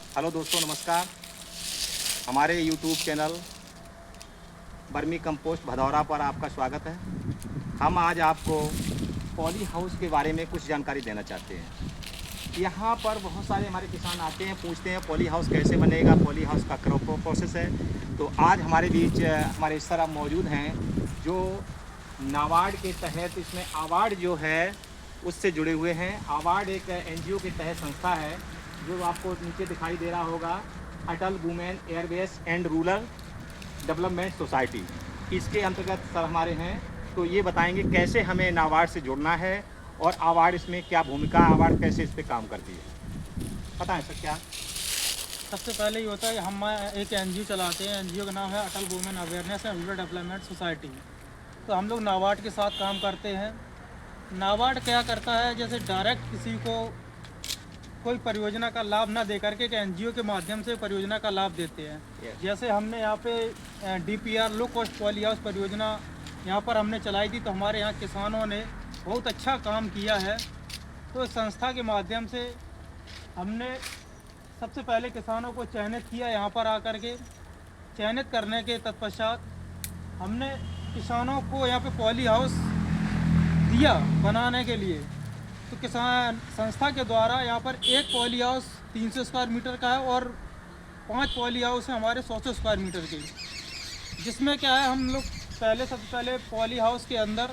Hello दोस्तों, नमस्कार। हमारे यूट्यूब चैनल बर्मी कंपोस्ट भदौरा पर आपका स्वागत है। हम आज आपको पॉली हाउस के बारे में कुछ जानकारी देना चाहते हैं। यहाँ पर बहुत सारे हमारे किसान आते हैं, पूछते हैं पॉली हाउस कैसे बनेगा, पॉली हाउस का प्रोसेस है। तो आज हमारे बीच हमारे सर अब मौजूद हैं जो नाबार्ड के तहत इसमें अवार्ड जो है उससे जुड़े हुए हैं। अवार्ड एक एनजीओ के तहत संस्था है जो आपको नीचे दिखाई दे रहा होगा, Atal women awareness and rural development society. इसके अंतर्गत सर हमारे हैं, तो ये बताएंगे कैसे हमें नाबार्ड से जुड़ना है और अवार्ड इसमें क्या भूमिका, अवार्ड कैसे इस पर काम करती है। बताएं सर क्या। सबसे पहले ये होता है कि हम एक एनजीओ चलाते हैं। एनजीओ का नाम है Atal women awareness and rural development society. तो हम लोग नाबार्ड के साथ काम करते हैं। नाबार्ड क्या करता है, जैसे डायरेक्ट किसी को कोई परियोजना का लाभ ना दे करके एक एनजीओ के माध्यम से परियोजना का लाभ देते हैं। जैसे हमने यहाँ पे DPR low cost poly house परियोजना यहाँ पर हमने चलाई थी, तो हमारे यहाँ किसानों ने बहुत अच्छा काम किया है। तो इस संस्था के माध्यम से हमने सबसे पहले किसानों को चयनित किया। यहाँ पर आकर के चयनित करने के तत्पश्चात हमने किसानों को यहाँ पे पॉली हाउस दिया बनाने के लिए। तो किसान संस्था के द्वारा यहाँ पर एक पॉली हाउस 300 स्क्वायर मीटर का है और 5 पॉली हाउस हैं हमारे 100 स्क्वायर मीटर के। जिसमें क्या है, हम लोग सबसे पहले पॉली हाउस के अंदर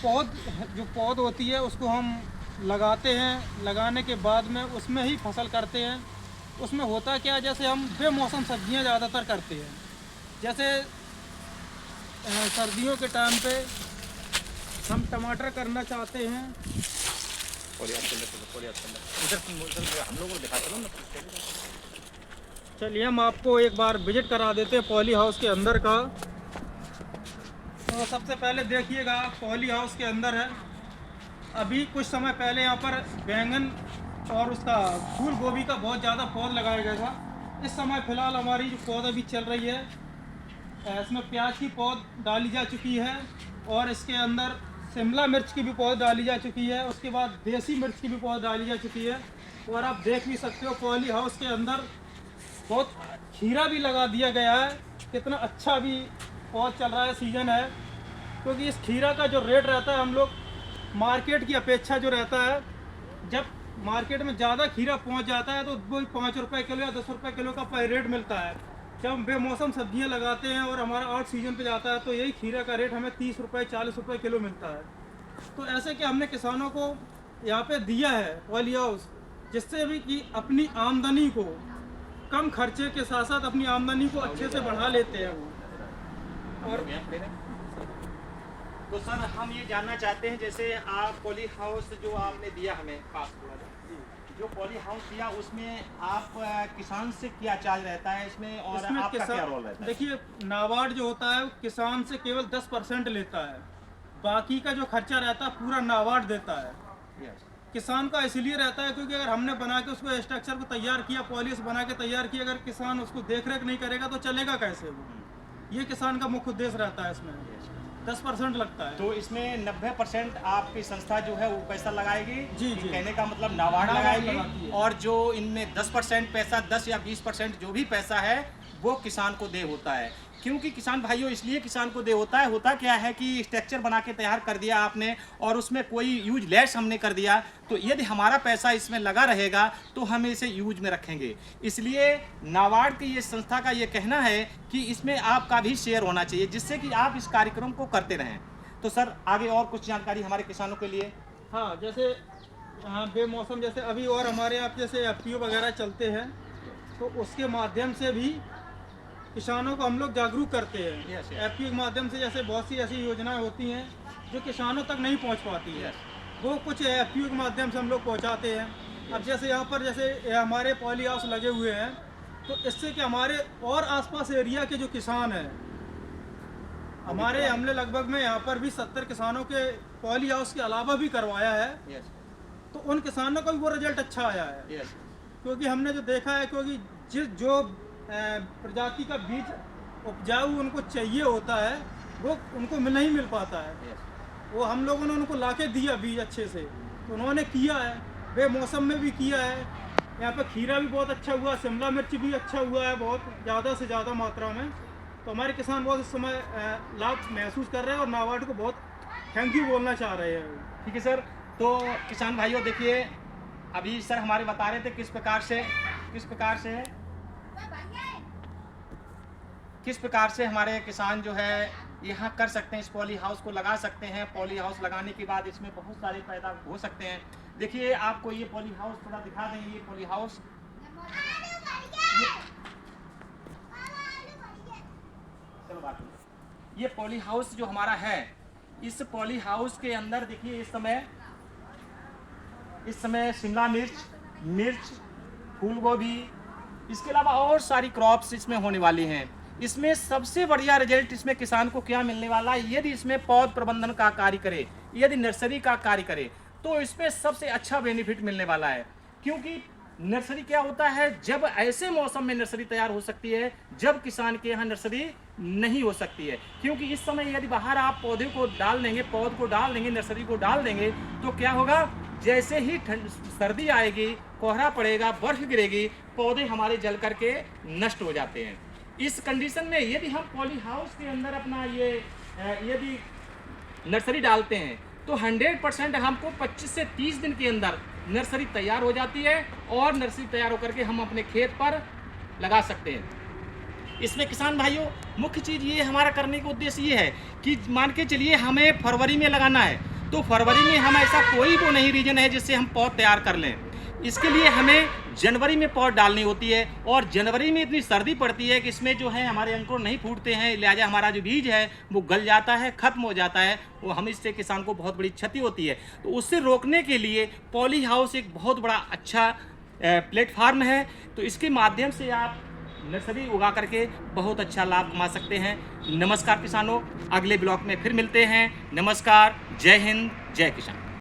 पौध होती है उसको हम लगाते हैं। लगाने के बाद में उसमें ही फसल करते हैं। उसमें होता क्या है, जैसे हम बेमौसम सब्जियां ज़्यादातर करते हैं। जैसे सर्दियों के टाइम पे हम टमाटर करना चाहते हैं। हम लोगों को दिखाते ना। चलिए हम आपको एक बार विजिट करा देते हैं पॉली हाउस के अंदर का। तो सबसे पहले देखिएगा पॉली हाउस के अंदर है। अभी कुछ समय पहले यहाँ पर बैंगन और उसका फूल गोभी का बहुत ज़्यादा पौध लगाया गया था। इस समय फ़िलहाल हमारी जो पौध अभी चल रही है, इसमें प्याज की पौध डाली जा चुकी है और इसके अंदर शिमला मिर्च की भी पौध डाली जा चुकी है। उसके बाद देसी मिर्च की भी पौध डाली जा चुकी है। और आप देख भी सकते हो पॉली हाउस के अंदर बहुत खीरा भी लगा दिया गया है। कितना अच्छा भी पौध चल रहा है, सीजन है। क्योंकि इस खीरा का जो रेट रहता है, हम लोग मार्केट की अपेक्षा जो रहता है, जब मार्केट में ज़्यादा खीरा पहुंच जाता है तो वो 5 रुपये किलो या 10 रुपये किलो का पर रेट मिलता है। जब हम बेमौसम सब्जियां लगाते हैं और हमारा आउट सीजन पे जाता है तो यही खीरा का रेट हमें 30 रुपये 40 रुपये किलो मिलता है। तो ऐसे कि हमने किसानों को यहाँ पे दिया है पॉली हाउस, जिससे भी कि अपनी आमदनी को कम खर्चे के साथ साथ अपनी आमदनी को अच्छे से बढ़ा लेते हैं वो। और तो सर हम ये जानना चाहते हैं, जैसे आप पॉली हाउस जो आपने दिया हमें पास जो पॉली हाउस दिया उसमें आप किसान से क्या चार्ज रहता है इसमें और आपका क्या रोल रहता है? देखिए, नाबार्ड जो होता है किसान से केवल 10% लेता है। बाकी का जो खर्चा रहता है पूरा नाबार्ड देता है। किसान का इसलिए रहता है क्योंकि अगर हमने बना के उसको स्ट्रक्चर को तैयार किया, पॉलिश बना के तैयार किया, अगर किसान उसको देख रेख नहीं करेगा तो चलेगा कैसे वो। ये किसान का मुख्य उद्देश्य रहता है। इसमें 10% लगता है। तो इसमें 90% आपकी संस्था जो है वो पैसा लगाएगी। जी जी, कहने का मतलब नाबार्ड लगाएगी। और जो इनमें 10% पैसा, 10 या 20% जो भी पैसा है वो किसान को दे होता है। क्योंकि किसान भाइयों इसलिए किसान को दे होता है, होता क्या है कि स्ट्रक्चर बना के तैयार कर दिया आपने और उसमें कोई यूज लेस हमने कर दिया, तो यदि हमारा पैसा इसमें लगा रहेगा तो हम इसे यूज में रखेंगे। इसलिए नाबार्ड की ये संस्था का ये कहना है कि इसमें आपका भी शेयर होना चाहिए, जिससे कि आप इस कार्यक्रम को करते रहें। तो सर आगे और कुछ जानकारी हमारे किसानों के लिए। हाँ, जैसे बेमौसम जैसे अभी और हमारे यहाँ जैसे एफपीओ वगैरह चलते हैं, तो उसके माध्यम से भी किसानों को हम लोग जागरूक करते हैं। एफपीओ के माध्यम से जैसे बहुत सी ऐसी योजनाएं होती हैं जो किसानों तक नहीं पहुंच पाती है, वो कुछ एफपीओ के माध्यम से हम लोग पहुंचाते हैं। अब जैसे यहाँ पर जैसे हमारे पॉली हाउस लगे हुए हैं, तो इससे कि हमारे और आसपास एरिया के जो किसान हैं, हमने लगभग में यहाँ पर भी 70 किसानों के पॉली हाउस के अलावा भी करवाया है। तो उन किसानों का भी वो रिजल्ट अच्छा आया है। क्योंकि हमने जो देखा है, क्योंकि जो प्रजाति का बीज उपजाऊ उनको चाहिए होता है वो उनको नहीं मिल पाता है। वो हम लोगों ने उनको लाके दिया बीज अच्छे से, तो उन्होंने किया है, बेमौसम में भी किया है यहाँ पे खीरा भी बहुत अच्छा हुआ, शिमला मिर्च भी अच्छा हुआ है, बहुत ज़्यादा से ज़्यादा मात्रा में। तो हमारे किसान बहुत इस समय लाभ महसूस कर रहे हैं और नाबार्ड को बहुत थैंक यू बोलना चाह रहे हैं। ठीक है सर। तो किसान भाइयों देखिए, अभी सर हमारे बता रहे थे किस प्रकार से हमारे किसान जो है यहाँ कर सकते हैं, इस पॉली हाउस को लगा सकते हैं। पॉली हाउस लगाने के बाद इसमें बहुत सारे पैदा हो सकते हैं। देखिए आपको ये पॉली हाउस थोड़ा दिखा दें। ये पॉली हाउस, ये पॉली हाउस जो हमारा है, इस पॉली हाउस के अंदर देखिए इस समय शिमला मिर्च, फूल गोभी, इसके अलावा और सारी क्रॉप्स इसमें होने वाली हैं। इसमें सबसे बढ़िया रिजल्ट इसमें किसान को क्या मिलने वाला है, यदि इसमें पौध प्रबंधन का कार्य करे, यदि नर्सरी का कार्य करे, तो इसमें सबसे अच्छा बेनिफिट मिलने वाला है। क्योंकि नर्सरी क्या होता है, जब ऐसे मौसम में नर्सरी तैयार हो सकती है जब किसान के यहाँ नर्सरी नहीं हो सकती है। क्योंकि इस समय यदि बाहर आप पौधे को डाल देंगे, पौध को डाल देंगे, नर्सरी को डाल देंगे, तो क्या होगा, जैसे ही सर्दी आएगी, कोहरा पड़ेगा, बर्फ गिरेगी, पौधे हमारे जल करके नष्ट हो जाते हैं। इस कंडीशन में यदि हम पॉली हाउस के अंदर अपना ये यदि नर्सरी डालते हैं तो 100% हमको 25 से 30 दिन के अंदर नर्सरी तैयार हो जाती है और नर्सरी तैयार होकर के हम अपने खेत पर लगा सकते हैं। इसमें किसान भाइयों मुख्य चीज़ ये हमारा करने का उद्देश्य ये है कि मान के चलिए हमें फरवरी में लगाना है, तो फरवरी में हम ऐसा कोई तो नहीं रीजन है जिससे हम पौध तैयार कर लें। इसके लिए हमें जनवरी में पौध डालनी होती है और जनवरी में इतनी सर्दी पड़ती है कि इसमें जो है हमारे अंकुर नहीं फूटते हैं, लिहाजा हमारा जो बीज है वो गल जाता है, खत्म हो जाता है। वो हम इससे किसान को बहुत बड़ी क्षति होती है। तो उससे रोकने के लिए पॉली हाउस एक बहुत बड़ा अच्छा प्लेटफार्म है। तो इसके माध्यम से आप नर्सरी उगा करके बहुत अच्छा लाभ कमा सकते हैं। नमस्कार किसानों, अगले ब्लॉग में फिर मिलते हैं। नमस्कार, जय हिंद, जय किसान।